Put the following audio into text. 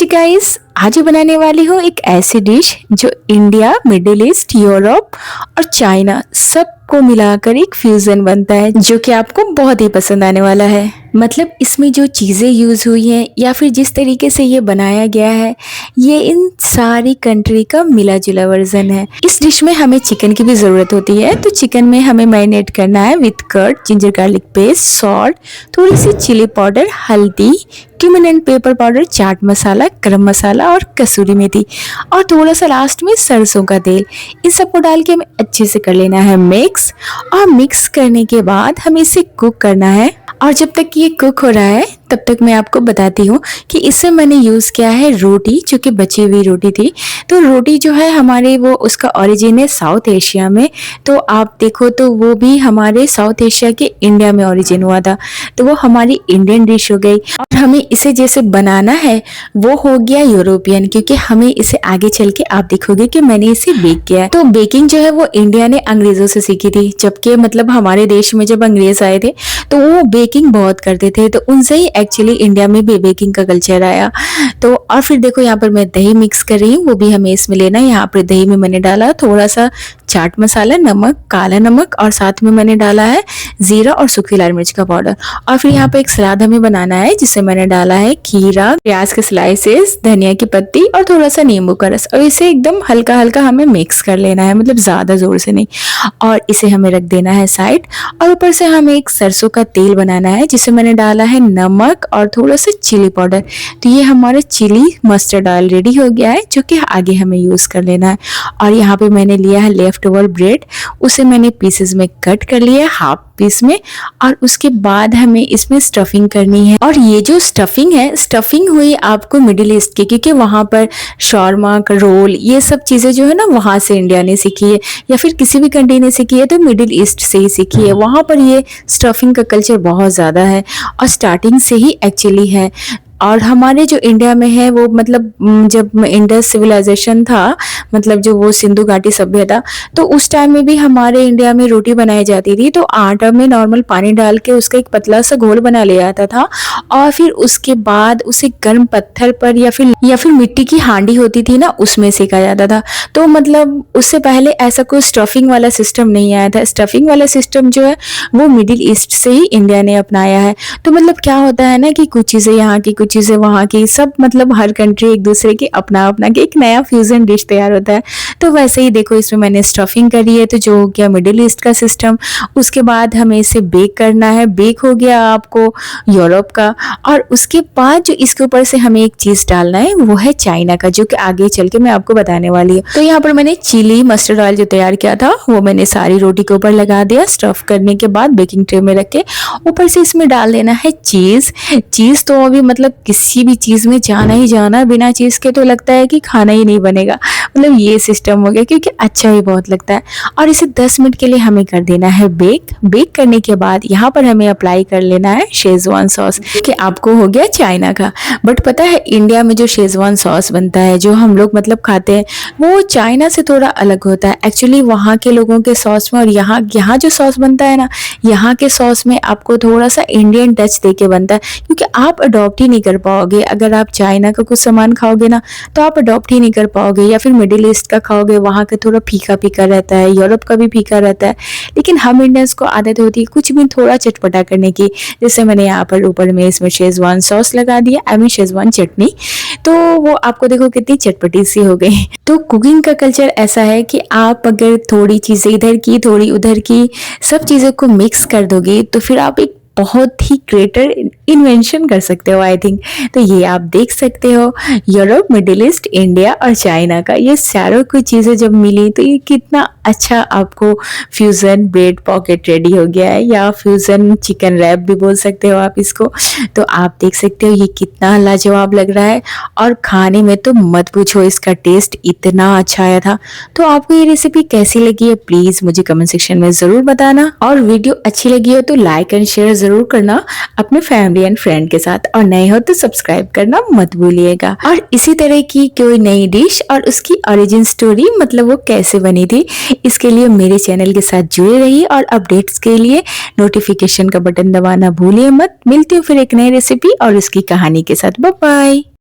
जी guys, आज मैं बनाने वाली हूँ एक ऐसी डिश जो इंडिया, मिडिल ईस्ट, यूरोप और चाइना सबको मिलाकर एक फ्यूजन बनता है जो कि आपको बहुत ही पसंद आने वाला है। मतलब इसमें जो चीज़ें यूज़ हुई हैं या फिर जिस तरीके से ये बनाया गया है, ये इन सारी कंट्री का मिला जुला वर्जन है। इस डिश में हमें चिकन की भी ज़रूरत होती है, तो चिकन में हमें मैरिनेट करना है with curd, ginger garlic paste, salt, थोड़ी सी चिली पाउडर, हल्दी, cumin and pepper powder, chaat masala, garam masala और कसूरी मेथी और थोड़ा सा लास्ट में सरसों का तेल। इन सबको डाल के हमें अच्छे से कर लेना है मिक्स। और मिक्स करने के बाद हमें इसे कुक करना है। और जब तक ये कुक हो रहा है तब तक मैं आपको बताती हूँ कि इससे मैंने यूज़ किया है रोटी, जो कि बची हुई रोटी थी। तो रोटी जो है हमारे वो उसका ओरिजिन है साउथ एशिया में, तो आप देखो तो वो भी हमारे साउथ एशिया के इंडिया में ओरिजिन हुआ था, तो वो हमारी इंडियन डिश हो गई। और हमें इसे जैसे बनाना है वो हो गया यूरोपियन, क्योंकि हमें इसे आगे चल के आप देखोगे कि मैंने इसे बेक किया है। तो बेकिंग जो है वो इंडिया ने अंग्रेजों से सीखी थी, जबकि मतलब हमारे देश में जब अंग्रेज आए थे तो वो बेकिंग बहुत करते थे, तो उनसे ही एक्चुअली इंडिया में भी बेकिंग का कल्चर आया। तो और फिर देखो यहाँ पर मैं दही मिक्स कर रही हूँ, वो भी हमें इसमें लेना है। यहाँ पर दही में मैंने डाला थोड़ा सा चाट मसाला, नमक, काला नमक और साथ में मैंने डाला है जीरा और सूखी लाल मिर्च का पाउडर। और फिर यहाँ पे एक सलाद हमें बनाना है, जिससे मैंने डाला है खीरा, प्याज के स्लाइसेस, धनिया की पत्ती और थोड़ा सा नींबू का रस। और इसे एकदम हल्का हल्का हमें मिक्स कर लेना है, मतलब ज्यादा जोर से नहीं। और इसे हमें रख देना है साइड। और ऊपर से हमें एक सरसों का तेल बनाना है, जिसे मैंने डाला है नमक और थोड़ा सा चिली पाउडर। तो ये हमारा चिली मस्टर्ड ऑयल रेडी हो गया है, जो कि आगे हमें यूज कर लेना है। और यहाँ पे मैंने लिया है लेफ्ट ओवर ब्रेड, उसे मैंने पीसेस में कट कर लिया है, हाफ पीस में। और उसके बाद हमें इसमें स्टफिंग करनी है। और ये जो स्टफिंग है, स्टफिंग हुई आपको मिडिल ईस्ट की, क्योंकि वहां पर शॉर्मा, रोल, ये सब चीजें जो है ना वहां से इंडिया ने सीखी है, या फिर किसी भी कंट्री ने सीखी है तो मिडिल ईस्ट से ही सीखी है। वहां पर ये स्टफिंग का कल्चर बहुत ज्यादा है और स्टार्टिंग से ही एक्चुअली है। और हमारे जो इंडिया में है वो मतलब जब इंडस सिविलाइजेशन था, मतलब जो वो सिंधु घाटी सभ्यता, तो उस टाइम में भी हमारे इंडिया में रोटी बनाई जाती थी। तो आटा में नॉर्मल पानी डाल के उसका एक पतला सा घोल बना लिया जाता था और फिर उसके बाद उसे गर्म पत्थर पर या फिर मिट्टी की हांडी होती थी ना, उसमें सेका जाता था। तो मतलब उससे पहले ऐसा कोई स्टफिंग वाला सिस्टम नहीं आया था। स्टफिंग वाला सिस्टम जो है वो मिडिल ईस्ट से ही इंडिया ने अपनाया है। तो मतलब क्या होता है ना कि कुछ चीजें यहाँ की, कुछ चीजें वहां की, सब मतलब हर कंट्री एक दूसरे की अपना अपना के एक नया फ्यूजन डिश तैयार होता है। तो वैसे ही देखो इसमें मैंने स्टफिंग करी है, तो जो हो गया मिडिल ईस्ट का सिस्टम। उसके बाद हमें इसे बेक करना है, बेक हो गया आपको यूरोप का। और उसके बाद जो इसके ऊपर से हमें एक चीज डालना है वो है चाइना का, जो कि आगे चल के मैं आपको बताने वाली हूँ। तो यहाँ पर मैंने चिली मस्टर्ड ऑयल जो तैयार किया था वो मैंने सारी रोटी के ऊपर लगा दिया। स्टफ करने के बाद बेकिंग ट्रे में रख के ऊपर से इसमें डाल देना है चीज। चीज तो अभी मतलब किसी भी चीज में जाना ही जाना, बिना चीज के तो लगता है कि खाना ही नहीं बनेगा। मतलब ये सिस्टम हो गया, क्योंकि अच्छा ही बहुत लगता है। और इसे 10 मिनट के लिए हमें कर देना है बेक। बेक करने के बाद यहाँ पर हमें अप्लाई कर लेना है शेजवान सॉस, कि आपको हो गया चाइना का। बट पता है इंडिया में जो शेजवान सॉस बनता है, जो हम लोग मतलब खाते हैं, वो चाइना से थोड़ा अलग होता है एक्चुअली। वहाँ के लोगों के सॉस में और यहाँ जो सॉस बनता है ना, यहाँ के सॉस में आपको थोड़ा सा इंडियन टच देके बनता है, क्योंकि आप अडॉप्ट ही नहीं कर पाओगे। अगर आप चाइना का कुछ सामान खाओगे ना तो आप अडॉप्ट ही नहीं कर पाओगे, या फिर मिडिल ईस्ट का खाओगे, वहाँ का थोड़ा फीका फीका रहता है, यूरोप का भी फीका रहता है। लेकिन हम इंडियंस को आदत होती है कुछ भी थोड़ा चटपटा करने की। जैसे मैंने यहाँ पर ऊपर में इसमें शेजवान सॉस लगा दिया, आई मीन शेजवान चटनी, तो वो आपको देखो कितनी चटपटी सी हो गई। तो कुकिंग का कल्चर ऐसा है कि आप अगर थोड़ी चीजें इधर की थोड़ी उधर की सब चीजों को मिक्स कर दोगे तो फिर आप एक बहुत ही ग्रेटर इन्वेंशन कर सकते हो आई थिंक। तो ये आप देख सकते हो यूरोप, मिडिल ईस्ट, इंडिया और चाइना का ये चारों कुछ चीज़ें जब मिली तो ये कितना अच्छा आपको फ्यूज़न ब्रेड पॉकेट रेडी हो गया है, या फ्यूज़न चिकन रैप भी बोल सकते हो आप इसको। तो आप देख सकते हो ये कितना लाजवाब लग रहा है। और खाने में तो मत पूछो, इसका टेस्ट इतना अच्छा आया था। तो आपको ये रेसिपी कैसी लगी है प्लीज़ मुझे कमेंट सेक्शन में ज़रूर बताना। और वीडियो अच्छी लगी हो तो लाइक एंड शेयर जरूर करना अपने फैमिली एंड फ्रेंड के साथ, और नए हो तो सब्सक्राइब करना मत भूलिएगा। और इसी तरह की कोई नई डिश और उसकी ओरिजिन स्टोरी, मतलब वो कैसे बनी थी, इसके लिए मेरे चैनल के साथ जुड़े रहिए। और अपडेट्स के लिए नोटिफिकेशन का बटन दबाना भूलिए मत। मिलती हूँ फिर एक नई रेसिपी और उसकी कहानी के साथ। Bye bye.